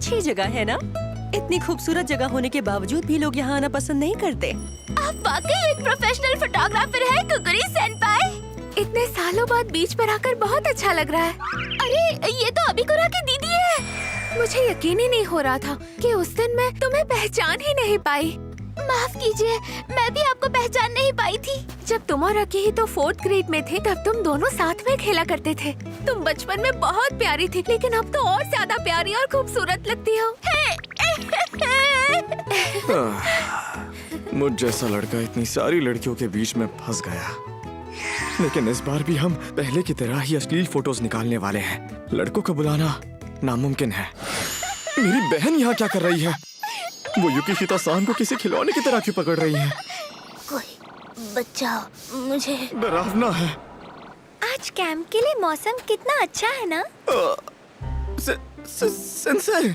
अच्छी जगह है ना? इतनी खूबसूरत जगह होने के बावजूद भी लोग यहाँ आना पसंद नहीं करते। आप वाकई एक प्रोफेशनल फोटोग्राफर है कुकुरी सेनपाई। इतने सालों बाद बीच पर आकर बहुत अच्छा लग रहा है। अरे ये तो अबिकुरा की दीदी है। मुझे यकीन ही नहीं हो रहा था कि उस दिन मैं तुम्हें पहचान ही नहीं पाई। माफ कीजिए, मैं भी आपको पहचान नहीं पाई थी। जब तुम और अकी ही तो 4th ग्रेड में थे, तब तुम दोनों साथ में खेला करते थे। तुम बचपन में बहुत प्यारी थी, लेकिन अब तो और ज्यादा प्यारी और खूबसूरत लगती हो। मुझ जैसा लड़का इतनी सारी लड़कियों के बीच में फंस गया। लेकिन इस बार भी हम पहले की तरह ही अश्लील फोटोज निकालने वाले हैं। लड़कों को बुलाना नामुमकिन है। मेरी बहन यहाँ क्या कर रही है? वो युकिहिता सान को किसी खिलौने की तरह क्यों पकड़ रही है? कोई बचाओ मुझे। डरावना है। आज कैंप के लिए मौसम कितना अच्छा है ना? सेंसेई,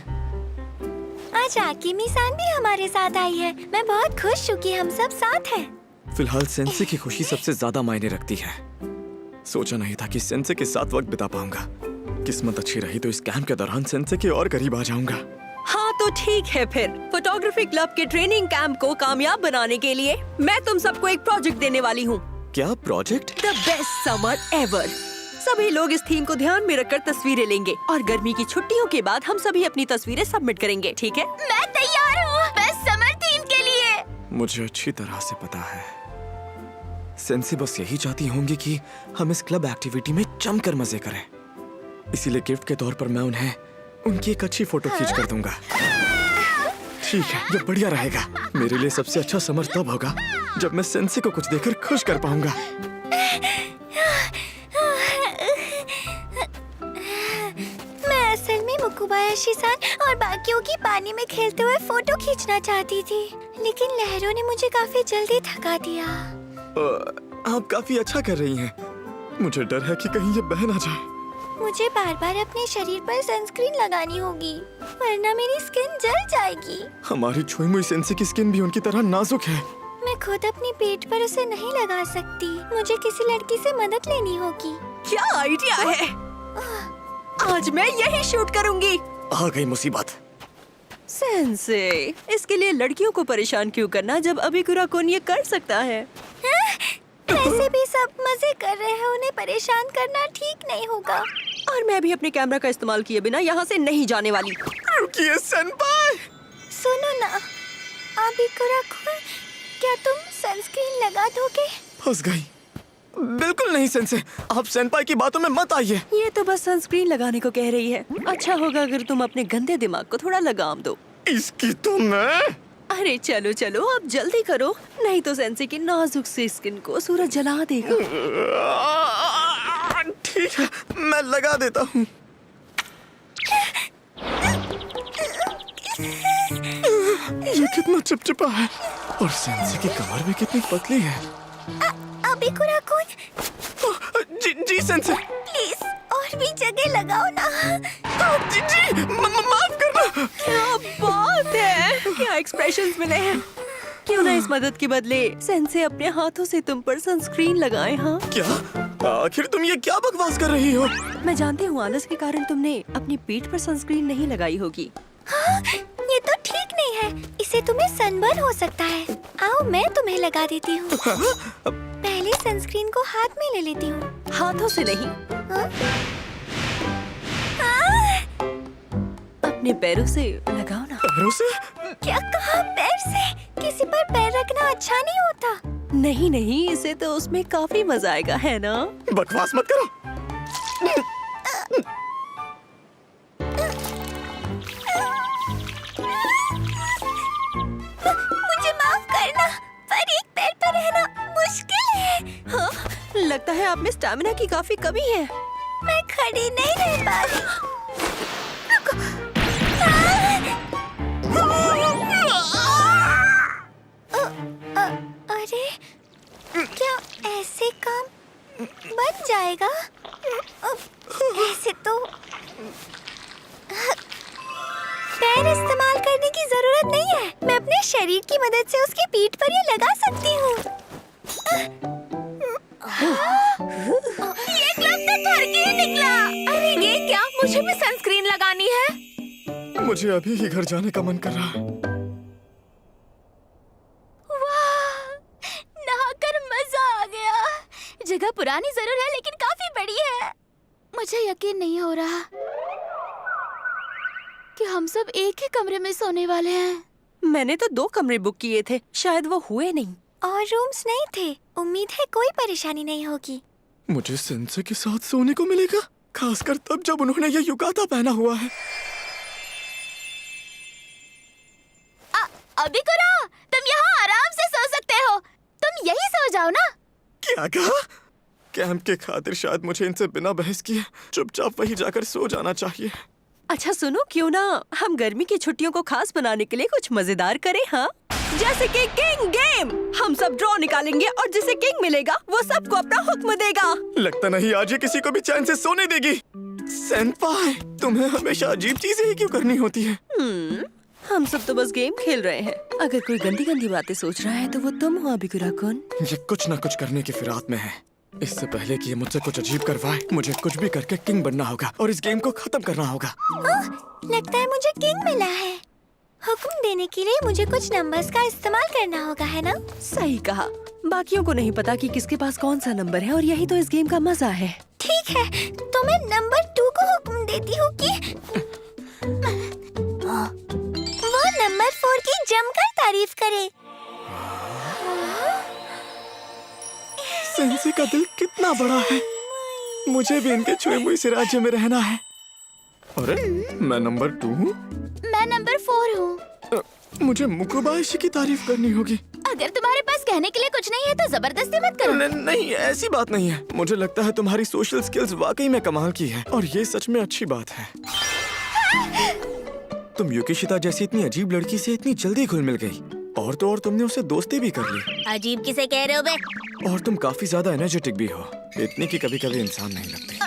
आज आकिमी-सान भी हमारे साथ आई है। मैं बहुत खुश हूँ कि हम सब साथ हैं। फिलहाल सेंसेई की खुशी सबसे ज्यादा मायने रखती है। सोचा नहीं था कि सेंसेई के साथ वक्त बिता पाऊंगा। किस्मत अच्छी रही तो इस कैंप के दौरान सेंसेई के और करीब आ जाऊंगा। हाँ तो ठीक है फिर। फोटोग्राफी क्लब के ट्रेनिंग कैंप को कामयाब बनाने के लिए मैं तुम सबको एक प्रोजेक्ट देने वाली हूँ। क्या project? The best summer ever. सभी लोग इस थीम को ध्यान में रखकर तस्वीरें लेंगे और गर्मी की छुट्टियों के बाद हम सभी अपनी तस्वीरें सबमिट करेंगे, ठीक है? मैं तैयार हूँ बेस्ट समर थीम के लिए। मुझे अच्छी तरह से पता है सेंसेई बस यही चाहती होंगी कि हम इस क्लब एक्टिविटी में जमकर मजे करें। इसीलिए गिफ्ट के तौर पर मैं उन्हें उनकी एक अच्छी फोटो खींच कर दूंगा। ठीक है, ये बढ़िया रहेगा। मेरे लिए सबसे अच्छा समर तब होगा जब मैं सेंसेई को कुछ देकर खुश कर पाऊंगा। मैं असल में मुकुबायाशी-सान और बाकियों की पानी में खेलते हुए फोटो खींचना चाहती थी, लेकिन लहरों ने मुझे काफी जल्दी थका दिया। आप काफी अच्छा कर रही हैं। मुझे डर है कि कहीं ये बह ना जाए। मुझे बार बार अपने शरीर पर सनस्क्रीन लगानी होगी, वरना मेरी स्किन जल जाएगी। हमारी छुई मुई सेंसेई की स्किन भी उनकी तरह नाजुक है। मैं खुद अपनी पेट पर उसे नहीं लगा सकती। मुझे किसी लड़की से मदद लेनी होगी। क्या आइडिया है? आज मैं यही शूट करूंगी। आ गई मुसीबत। सेंसेई, इसके लिए लड़कियों को परेशान क्यों करना जब अबिकुरा कोन ये कर सकता है? वैसे भी सब मजे कर रहे हैं, उन्हें परेशान करना ठीक नहीं होगा। और मैं भी अपने कैमरा का इस्तेमाल किए बिना यहाँ से नहीं जाने वाली। रुकिए सेनपाई। सुनो ना, अबिकुरा-कुन, क्या तुम सनस्क्रीन लगा दोगे? फंस गई। बिल्कुल नहीं सेंसेई, आप सेनपाई की बातों में मत आइए। ये तो बस सनस्क्रीन लगाने को कह रही है। अच्छा होगा अगर तुम अपने गंदे दिमाग को थोड़ा लगाम दो। इसकी तो मैं। अरे चलो चलो, अब जल्दी करो, नहीं तो सेंसेई की नाजुक सी स्किन को सूरज जला देगा। ठीक है, मैं लगा देता हूँ। ये कितना चिपचिपा है और सेंसेई की कमर भी कितनी पतली है। अबिकुरा-कुन, जी सेंसेई। प्लीज और भी जगह लगाओ ना। जी माफ करना। क्या बात है, क्या एक्सप्रेशंस मिले हैं। क्यों ना इस मदद के बदले सेंसेई अपने हाथों से तुम पर सनस्क्रीन लगाए। हाँ क्या? आखिर तुम ये क्या बकवास कर रही हो? मैं जानती हूँ आलस के कारण तुमने अपनी पीठ पर सनस्क्रीन नहीं लगाई होगी। हाँ, ये तो ठीक नहीं है, इससे तुम्हें सनबर्न हो सकता है। आओ मैं तुम्हें लगा देती हूँ। पहले सनस्क्रीन को हाथ में ले लेती हूँ। हाथों से नहीं, अपने पैरों से लगाओ ना। पैरों से? क्या कहा? पैर से? किसी पर पैर रखना अच्छा नहीं होता। नहीं नहीं, इसे तो उसमें काफी मजा आएगा, है ना? बकवास मत करो। मुझे माफ करना, पर एक पैर पर रहना मुश्किल है। हाँ, लगता है आप में स्टैमिना की काफी कमी है। मैं खड़ी नहीं रह पा रही। अरे, क्या ऐसे काम बन जाएगा? ऐसे तो पैर इस्तेमाल करने की जरूरत नहीं है। मैं अपने शरीर की मदद से उसकी पीठ पर ये लगा सकती हूँ। ये ग्लव तो थर के ही निकला। अरे ये क्या? मुझे भी सनस्क्रीन लगानी है। मुझे अभी ही घर जाने का मन कर रहा है। वाह, नहाकर मजा आ गया। जगह पुरानी जरूर है लेकिन काफी बड़ी है। मुझे यकीन नहीं हो रहा कि हम सब एक ही कमरे में सोने वाले हैं। मैंने तो 2 कमरे बुक किए थे, शायद वो हुए नहीं। और रूम्स नहीं थे। उम्मीद है कोई परेशानी नहीं होगी। मुझे सेंसे के साथ सोने को मिलेगा, खासकर तब जब उन्होंने ये युगाता पहना हुआ है। अबिकुरा, तुम यहाँ आराम से सो सकते हो। तुम यही सो जाओ ना। क्या कहा? कैंप के खातिर शायद मुझे इनसे बिना बहस किए चुपचाप वही जाकर सो जाना चाहिए। अच्छा सुनो, क्यों ना हम गर्मी की छुट्टियों को खास बनाने के लिए कुछ मजेदार करें, हाँ? जैसे कि किंग गेम। हम सब ड्रॉ निकालेंगे और जिसे किंग मिलेगा वो सबको अपना हुक्म देगा। लगता नहीं आज ये किसी को भी चैन से सोने देगी। सेंपाई, तुम्हें हमेशा अजीब चीजें ही क्यों करनी होती है? हम सब तो बस गेम खेल रहे हैं। अगर कोई गंदी गंदी बातें सोच रहा है तो वो तुम हो अबिकुरा-कुन। ये कुछ न कुछ करने की फिराक में है। इससे पहले कि ये मुझसे कुछ अजीब करवाए, मुझे कुछ भी करके किंग बनना होगा और इस गेम को खत्म करना होगा। लगता है मुझे किंग मिला है। हुक्म देने के लिए मुझे कुछ नंबर्स का इस्तेमाल करना होगा, है ना? सही कहा। बाकियों को नहीं पता कि किसके पास कौन सा नंबर है और यही तो इस गेम का मजा है। ठीक है, तो मैं नंबर 2 को हुक्म देती हूँ कि वो नंबर 4 की जमकर तारीफ करे। सेंसी का दिल कितना बड़ा है। मुझे भी इनके छुए मुई से राज्य में रहना है। अरे मैं नंबर 2 हूँ। मैं नंबर 4 हूँ। मुझे मुकुबायाशी की तारीफ करनी होगी। अगर तुम्हारे पास कहने के लिए कुछ नहीं है तो जबरदस्ती मत करो। नहीं, ऐसी बात नहीं है। मुझे लगता है तुम्हारी सोशल स्किल्स वाकई में कमाल की है और ये सच में अच्छी बात है। तुम युकिशिता जैसी इतनी अजीब लड़की से इतनी जल्दी घुल मिल गई और तो और तुमने उसे दोस्ती भी कर ली। अजीब किसे कह रहे हो बे? और तुम काफी ज्यादा एनर्जेटिक भी हो, इतनी की कभी कभी इंसान नहीं लगती।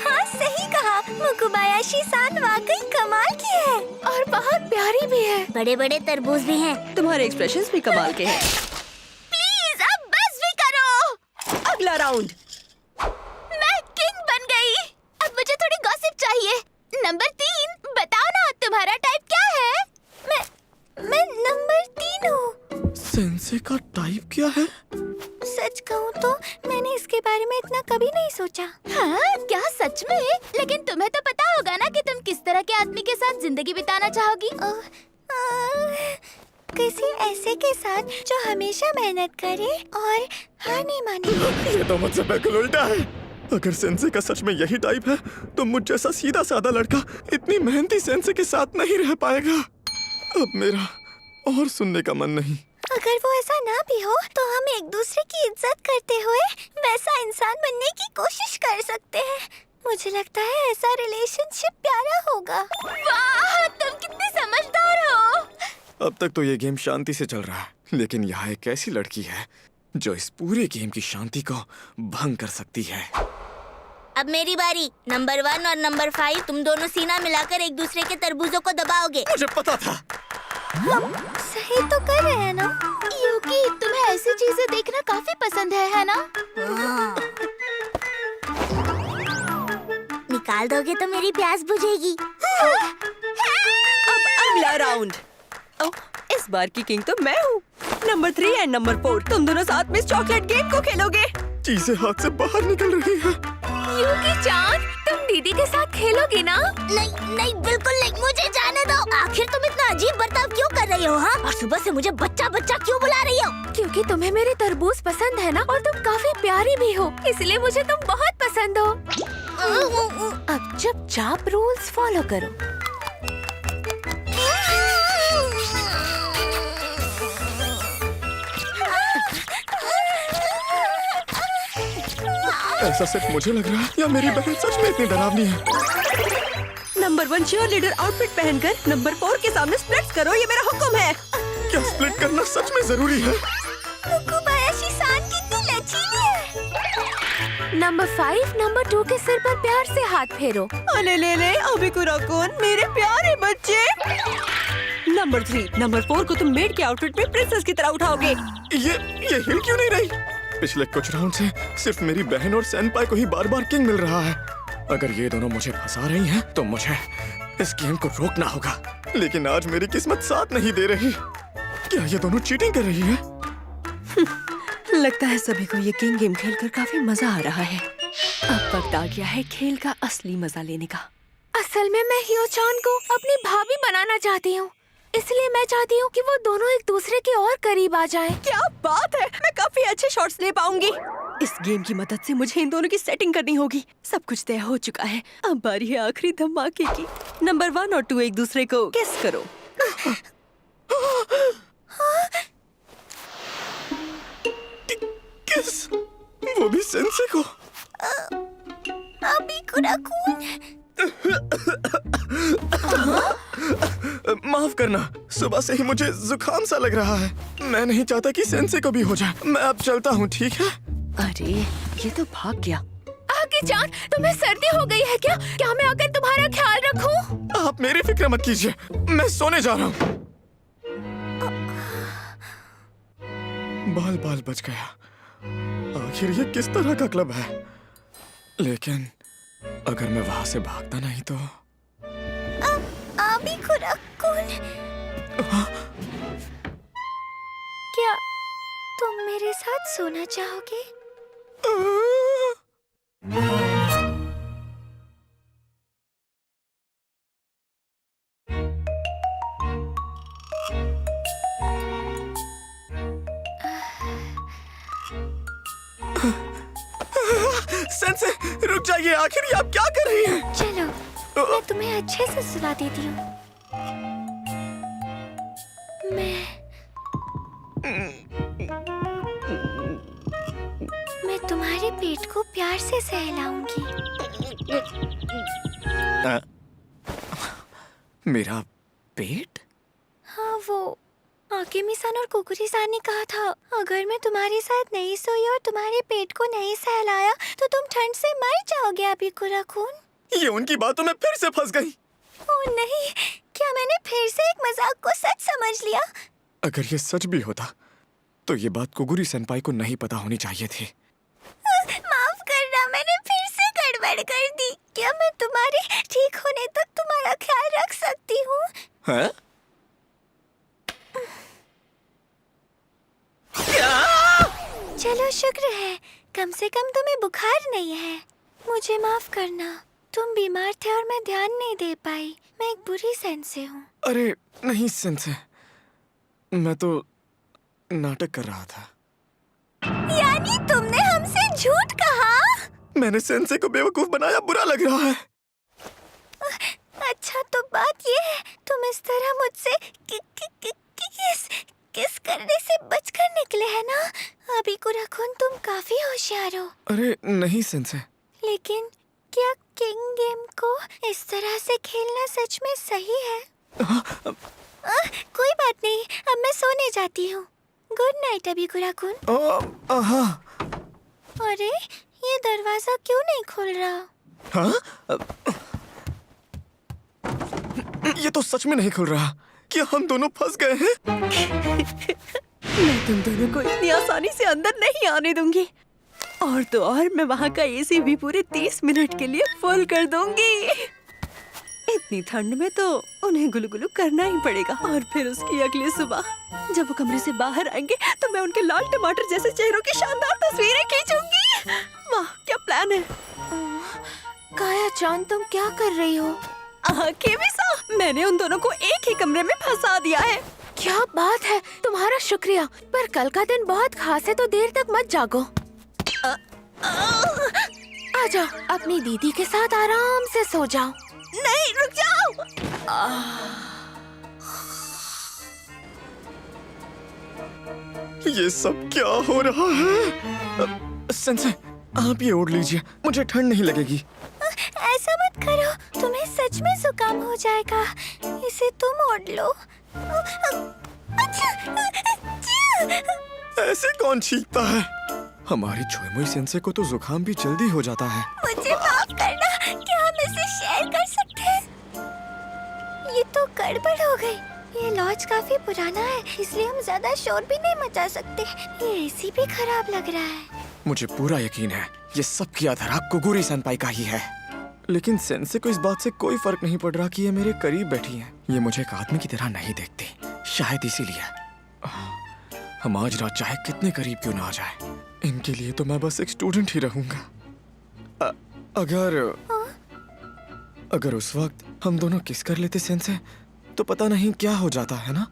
हाँ सही कहा। मुकुबायाशी सान वाकई कमाल की है और बहुत प्यारी भी है। बड़े बड़े तरबूज भी हैं। तुम्हारे एक्सप्रेशंस भी कमाल के हैं। प्लीज अब बस भी करो। अगला राउंड। मैं किंग बन गई। अब मुझे थोड़ी गॉसिप चाहिए। नंबर 3, बताओ ना तुम्हारा टाइप क्या है? मैं नंबर 3 हूँ। सेंसे का टाइप क्या है? सच कहूँ तो मैंने इसके बारे में इतना कभी नहीं सोचा। हाँ, क्या सच में? लेकिन तुम्हें तो पता होगा ना कि तुम किस तरह के आदमी के साथ जिंदगी बिताना चाहोगी। किसी ऐसे के साथ जो हमेशा मेहनत करे और हार नहीं माने। ये तो मुझसे बिल्कुल उल्टा है। अगर सेंसे का सच में यही टाइप है तो मुझ जैसा सीधा साधा लड़का इतनी मेहनती सेंसे के साथ नहीं रह पाएगा। अब मेरा और सुनने का मन नहीं। अगर वो ऐसा ना भी हो तो हम एक दूसरे की इज्जत करते हुए वैसा इंसान बनने की कोशिश कर सकते हैं। मुझे लगता है ऐसा रिलेशनशिप प्यारा होगा। वाह, तुम कितनी समझदार हो। अब तक तो ये गेम शांति से चल रहा है, लेकिन यहाँ एक ऐसी लड़की है जो इस पूरे गेम की शांति को भंग कर सकती है। अब मेरी बारी। नंबर 1 और नंबर 5 तुम दोनों सीना मिलाकर एक दूसरे के तरबूजों को दबाओगे। मुझे पता था। हम सही तो कर रहे हैं ना? युकी, तुम्हें ऐसी चीजें देखना काफी पसंद है ना? निकाल दोगे तो मेरी प्यास बुझेगी। अब अगला राउंड। इस बार की किंग तो मैं हूँ। नंबर 3 एंड नंबर 4 तुम दोनों साथ में इस चॉकलेट गेम को खेलोगे। चीजें हाथ से बाहर निकल रही है। युकी चान, तुम दीदी के साथ खेलोगी ना? नहीं, बिल्कुल नहीं। मुझे जाने दो। आखिर तुम इतना अजीब बर्ताव क्यों कर रही हो? हाँ? और सुबह से मुझे बच्चा बच्चा क्यों बुला रही हो? क्योंकि तुम्हें मेरे तरबूज पसंद है ना, और तुम काफी प्यारी भी हो, इसलिए मुझे तुम बहुत पसंद हो। अब चुपचाप रूल्स फॉलो करो। ऐसा सिर्फ मुझे लग रहा है या मेरी बहन सच में इतनी डरावनी है? नंबर 1 चीयर लीडर आउटफिट पहनकर नंबर 4 के सामने स्प्लिट्स करो, ये मेरा हुक्म है। क्या स्प्लिट करना सच में जरूरी है? मुकुबायाशी सान कितनी लचीली है। नंबर 5 नंबर 2 के सिर पर प्यार से हाथ फेरो। अले ले अबिकुरा-कुन, मेरे प्यारे बच्चे। नंबर 3 नंबर 4 को तुम मेड के आउटफिट में प्रिंसेस की तरह उठाओगे। ये हिल क्यों नहीं रही? पिछले कुछ राउंड से सिर्फ मेरी बहन और सेनपाई को ही बार बार किंग मिल रहा है। अगर ये दोनों मुझे फंसा रही हैं, तो मुझे इस गेम को रोकना होगा, लेकिन आज मेरी किस्मत साथ नहीं दे रही। क्या ये दोनों चीटिंग कर रही है? लगता है सभी को ये किंग गेम खेलकर काफी मजा आ रहा है। अब वक्त आ गया है खेल का असली मजा लेने का। असल में मैं हियो-चान को अपनी भाभी बनाना चाहती हूँ, इसलिए मैं चाहती हूँ कि वो दोनों एक दूसरे के और करीब आ जाएं। क्या बात है, मैं काफी अच्छे शॉट्स ले पाऊंगी। इस गेम की मदद से मुझे इन दोनों की सेटिंग करनी होगी। सब कुछ तय हो चुका है, अब बारी है आखिरी धमाके की। नंबर 1 और 2 एक दूसरे को किस करो। किस? वो भी सेंसे को? अभी कुराकुन। माफ करना, सुबह से ही मुझे जुकाम सा लग रहा है। मैं नहीं चाहता कि सेंसे को भी हो जाए। मैं अब चलता हूँ, ठीक है? अरे ये तो भाग गया। आगे जान, तुम्हें सर्दी हो गई है क्या? क्या मैं आकर तुम्हारा ख्याल रखूं? आप मेरी फिक्र मत कीजिए, मैं सोने जा रहा हूँ। बाल बाल बच गया। आखिर ये किस तरह का क्लब है? लेकिन अगर मैं वहां से भागता नहीं तो? अभी कुराकुन। क्या तुम मेरे साथ सोना चाहोगे? सेंसे, रुक जाइए, आखिर ये आप क्या कर रही हैं? चलो, मैं तुम्हें अच्छे से सुला देती हूँ। मैं तुम्हारे पेट को प्यार से सहलाऊंगी। मेरा पेट? हाँ, वो आकेमी-सान और कुकुरी-सान ने कहा था, अगर मैं तुम्हारे साथ नहीं सोई और तुम्हारे पेट को नहीं सहलाया तो तुम ठंड से मर जाओगे। अभी कुराकुन। ये उनकी बातों में फिर से फंस गई। ओह नहीं, क्या मैंने फिर से एक मजाक को सच समझ लिया? अगर ये सच भी होता तो ये बात कुगुरी सेनपाई को नहीं पता होनी चाहिए थी। माफ करना, मैंने फिर से गड़बड़ कर दी। क्या मैं तुम्हारे ठीक होने तक तुम्हारा ख्याल रख सकती हूँ? हैं? चलो, शुक्र है, कम से कम तुम्हें बुखार नहीं है। मुझे माफ करना, तुम बीमार थे और मैं ध्यान नहीं दे पाई। मैं एक बुरी सेंसे हूँ। अरे नहीं सेंसे, मैं तो नाटक कर रहा था। यानी तुमने हमसे झूठ कहा? मैंने सेंसे को बेवकूफ बनाया, बुरा लग रहा है। अच्छा, तो बात ये है, तुम इस तरह मुझसे किस करने से बचकर निकले हैं ना? अभी कुराकुन, तुम काफी होशियार हो। अरे नहीं सेंसे। लेकिन क्या किंग गेम को इस तरह से खेलना सच में सही है? कोई बात नहीं, अब मैं सोने जाती हूँ। गुड नाइट अभी कुराकुन। हाँ। अरे, ये दरवाजा क्यों नहीं खुल रहा? हाँ? ये तो सच में नहीं खुल रहा। क्या हम दोनों फंस गए हैं? मैं तुम दोनों को इतनी आसानी से अंदर नहीं आने दूंगी। और तो और मैं वहाँ का एसी भी पूरे 30 मिनट के लिए फुल कर दूंगी। इतनी ठंड में तो उन्हें गुलगुलू करना ही पड़ेगा। और फिर उसकी अगली सुबह जब वो कमरे से बाहर आएंगे तो मैं उनके लाल टमाटर जैसे चेहरों की शानदार तस्वीरें खींचूंगी। वाह, क्या प्लान है। काया-चान, तुम क्या कर रही हो? केमिसा, मैंने उन दोनों को एक ही कमरे में फंसा दिया है। क्या बात है, तुम्हारा शुक्रिया। पर कल का दिन बहुत खास है, तो देर तक मत जागो। आ जाओ, अपनी दीदी के साथ आराम से सो जाओ। नहीं, रुक जाओ। ये सब क्या हो रहा है? सेंसे, आप ये ओढ़ लीजिए, मुझे ठंड नहीं लगेगी। ऐसा मत करो, तुम्हें सच में जुकाम हो जाएगा। इसे तुम ओढ़ लो। ऐसे कौन छींकता है? हमारी छोईमुई सेंसे को तो जुकाम भी जल्दी हो जाता है। मुझे माफ करना, क्या हम इसे शेयर कर सकते हैं? ये तो गड़बड़ हो गई। ये लॉज काफी पुराना है, इसलिए हम ज्यादा शोर भी नहीं मचा सकते। ये एसी भी खराब लग रहा है। मुझे पूरा यकीन है ये सब की आधार कुगुरी सेनपाई का ही है। लेकिन सेंसे को इस बात से कोई फर्क नहीं पड़ रहा कि ये मेरे करीब बैठी हैं। ये मुझे एक आदमी की तरह नहीं देखती, शायद इसीलिए। हम आज रात चाहे कितने करीब क्यों ना आ जाए, इनके लिए तो मैं बस एक स्टूडेंट ही रहूंगा। अगर उस वक्त हम दोनों किस कर लेते सेंसे, तो पता नहीं क्या हो जाता, है ना?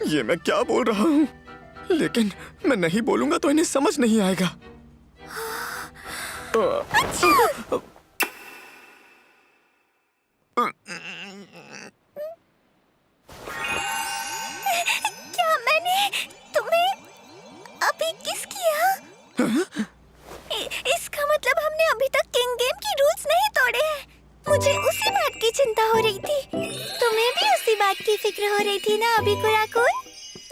ये मैं क्या बोल रहा हूँ, लेकिन मैं नहीं बोलूंगा तो इन्हें समझ नहीं आएगा। क्या मैंने तुम्हें अभी किस किया? इसका मतलब हमने अभी तक किंग गेम की रूल्स नहीं तोड़े हैं। मुझे उसी बात की चिंता हो रही थी। तुम्हें भी उसी बात की फिक्र हो रही थी ना अभी कुराकुन?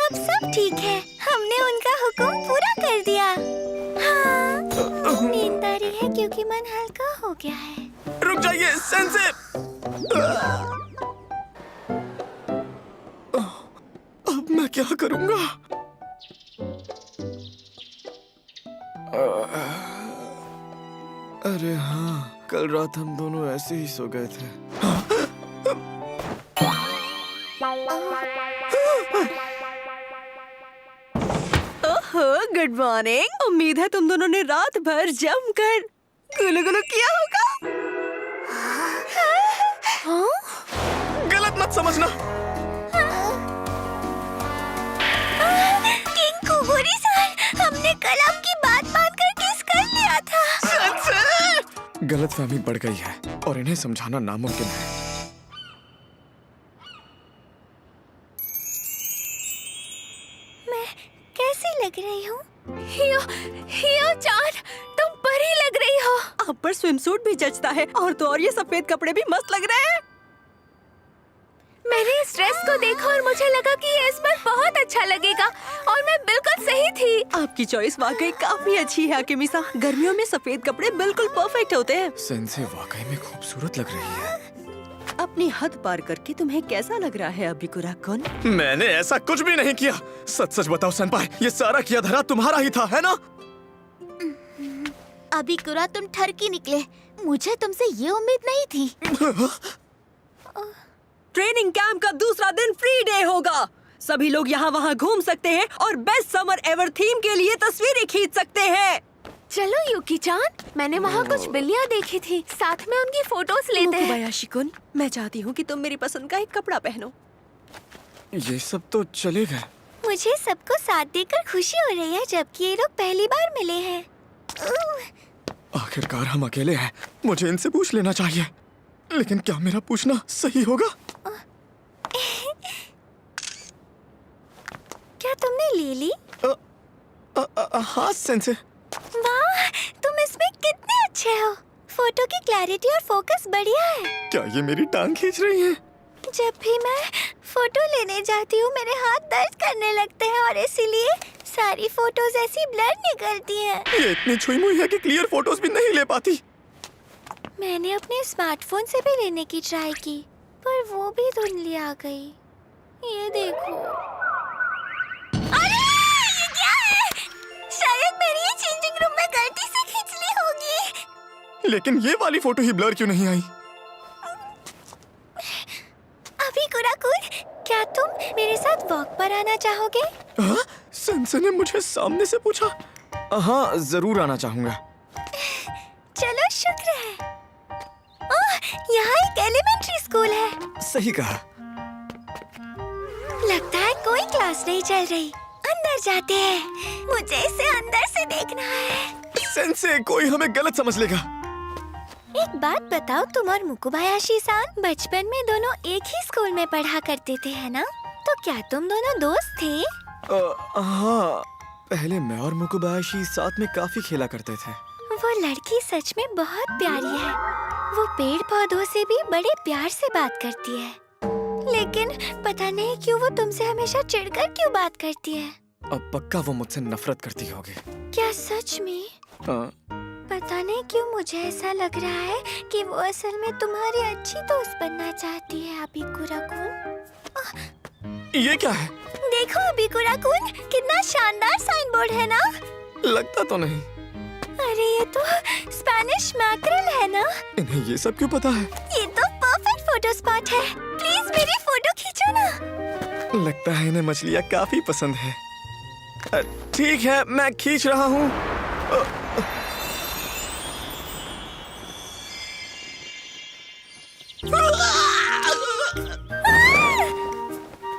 अब सब ठीक है, हमने उनका हुक्म पूरा कर दिया। हाँ, नींद आ रही है क्योंकि मन हल्का हो गया है। रुक जाइए सेंसे। अब मैं क्या करूंगा? अरे हाँ, कल रात हम दोनों ऐसे ही सो गए थे। ओहो, गुड मॉर्निंग। उम्मीद है तुम दोनों ने रात भर जमकर गुलू गुलू किया होगा। गलत मत समझना। किंग कुबूरी सर, हमने कल आपकी बात मानकर किस कर लिया था। गलतफहमी बढ़ गई है और इन्हें समझाना नामुमकिन है। मैं कैसी लग रही हूँ? हियो चान, तुम परी लग रही हो। आप पर स्विमसूट भी जचता है और तो और ये सफेद कपड़े भी मस्त लग रहे हैं। मैंने इस ड्रेस को देखा और मुझे लगा कि ये इस पर बहुत अच्छा लगेगा और मैं बिल्कुल सही थी। आपकी चॉइस वाकई काफी अच्छी है अकेमिसा। गर्मियों में सफेद कपड़े बिल्कुल परफेक्ट होते हैं। सेंसे वाकई में खूबसूरत लग रही है। अपनी हद पार करके तुम्हें कैसा लग रहा है अभी कुराकुन? मैंने ऐसा कुछ भी नहीं किया। सच सच बताओ सेंपाई, ये सारा किया धरा तुम्हारा ही था, है ना? अभी कुरा तुम ठरकी निकले। मुझे तुमसे ये उम्मीद नहीं थी। ट्रेनिंग कैंप का दूसरा दिन फ्री डे होगा। सभी लोग यहाँ वहाँ घूम सकते हैं और बेस्ट समर एवर थीम के लिए तस्वीरें खींच सकते हैं। चलो यूकी चान, मैंने वहाँ कुछ बिल्लियाँ देखी थी, साथ में उनकी फोटोज लेते हैं। मोकोबायाशी-कुन, मैं चाहती हूँ कि तुम मेरी पसंद का एक कपड़ा पहनो। ये सब तो चलेगा। मुझे सबको साथ देकर खुशी हो रही है जबकि ये लोग पहली बार मिले हैं। आखिरकार हम अकेले हैं। मुझे इनसे पूछ लेना चाहिए, लेकिन क्या मेरा पूछना सही होगा? क्या तुमने ले ली? हाँ सेंसे। वाह, तुम इसमें कितने अच्छे हो। फोटो की क्लैरिटी और फोकस बढ़िया है। क्या ये मेरी टांग खींच रही है? जब भी मैं फोटो लेने जाती हूँ मेरे हाथ दर्द करने लगते हैं और इसीलिए सारी फोटोज ऐसी ब्लर निकलती हैं। ये इतनी छुई मुई है कि क्लियर फोटोज भी नहीं ले पाती। मैंने अपने स्मार्टफोन से भी लेने की ट्राई की, पर वो भी धुंधली आ गई। ये देखो। अरे ये क्या है? शायद मेरी ये चेंजिंग रूम में गलती से खींच ली होगी। लेकिन ये वाली फोटो ही ब्लर क्यों नहीं आई? अभी कुराकुन, क्या तुम मेरे साथ वॉक पर आना चाहोगे? हाँ? सेंसे ने मुझे सामने से पूछा। हाँ, जरूर आना चाहूँगा। चलो, शुक्र है। ओह, यहाँ एक एलिमेंट्री स्कूल है। सही कहा। लगता है कोई क्लास नहीं चल रही। अंदर जाते हैं। मुझे इसे अंदर से देखना है। सेंसे, कोई हमें गलत समझ लेगा। एक बात बताओ, तुम और मुकुबायाशी-सान बचपन में दोनों एक ही स्कूल में पढ़ा करते थे, है ना? तो क्या तुम दोनों दोस्त थे? हाँ, पहले मैं और मुकुबायाशी साथ में काफी खेला करते थे। वो लड़की सच में बहुत प्यारी है। वो पेड़ पौधों से भी बड़े प्यार से बात करती है। लेकिन पता नहीं क्यों वो तुमसे हमेशा चिढ़कर क्यों बात करती है। अब पक्का वो मुझसे नफरत करती होगी। क्या सच में? पता नहीं क्यों मुझे ऐसा लग रहा है कि वो असल में तुम्हारी अच्छी दोस्त बनना चाहती है अभी कुराकुन। ये क्या है? देखो अभी कुराकुन, कितना शानदार साइन बोर्ड है ना? लगता तो नहीं। अरे ये तो स्पेनिश मैकरल है ना? इन्हें ये सब क्यों पता है? ये तो परफेक्ट फोटो स्पॉट है। प्लीज मेरी फोटो खींचो ना। लगता है इन्हें मछलियाँ काफी पसंद है। ठीक है, मैं खींच रहा हूँ।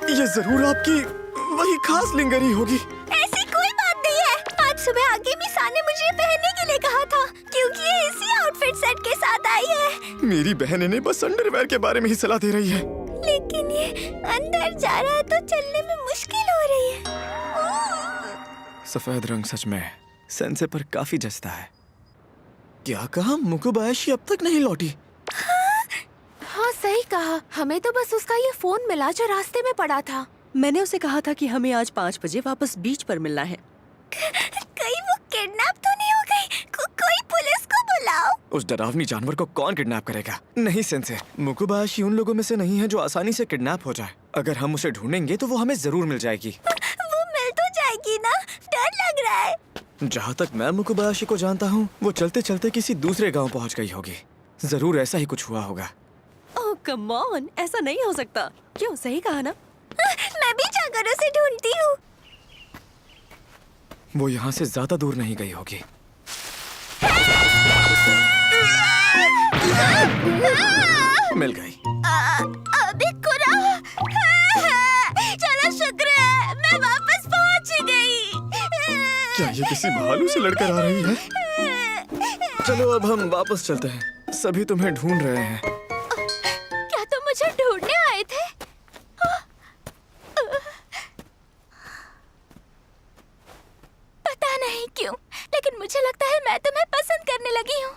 ये जरूर आपकी वही खास लिंगरी होगी। ऐसी कोई बात नहीं है। आज सुबह आगे मिसा ने मुझे पहनने के लिए कहा था क्योंकि ये इसी आउटफिट सेट के साथ आई है। मेरी बहन इन्हें बस अंडरवेयर के बारे में ही सलाह दे रही है। लेकिन ये अंदर जा रहा है तो चलने में मुश्किल हो रही है। सफेद रंग सच में सेंसे पर काफी जचता है। क्या कहा? मुकुबायाशी अब तक नहीं लौटी? हाँ सही कहा। हमें तो बस उसका ये फोन मिला जो रास्ते में पड़ा था। मैंने उसे कहा था कि हमें आज 5 बजे वापस बीच पर मिलना है। कहीं वो किडनैप तो नहीं हो गई? कोई पुलिस को बुलाओ। उस डरावनी जानवर को कौन किडनैप करेगा? नहीं सेंसे, मुकुबायाशी उन लोगों में से नहीं है जो आसानी से किडनैप हो जाए। अगर हम उसे ढूंढेंगे तो वो हमें जरूर मिल जाएगी। वो मिल तो जाएगी ना? डर लग रहा है। जहाँ तक मैं मुकुबायाशी को जानता हूँ, वो चलते चलते किसी दूसरे गांव पहुँच गई होगी। जरूर ऐसा ही कुछ हुआ होगा। ओह कम ऑन, ऐसा नहीं हो सकता। क्यों? सही कहा ना? मैं भी जाकर उसे ढूंढती हूँ। वो यहाँ से ज्यादा दूर नहीं गई होगी। मिल गई। अभी कुरा। चलो शुक्र है, मैं वापस पहुँच गई। क्या ये किसी भालू से लड़कर आ रही है? चलो अब हम वापस चलते हैं। सभी तुम्हें ढूंढ रहे हैं। क्या तुम मुझे ढूंढने आए थे? पता नहीं क्यों, लेकिन मुझे लगता है मैं तुम्हें पसंद करने लगी हूँ।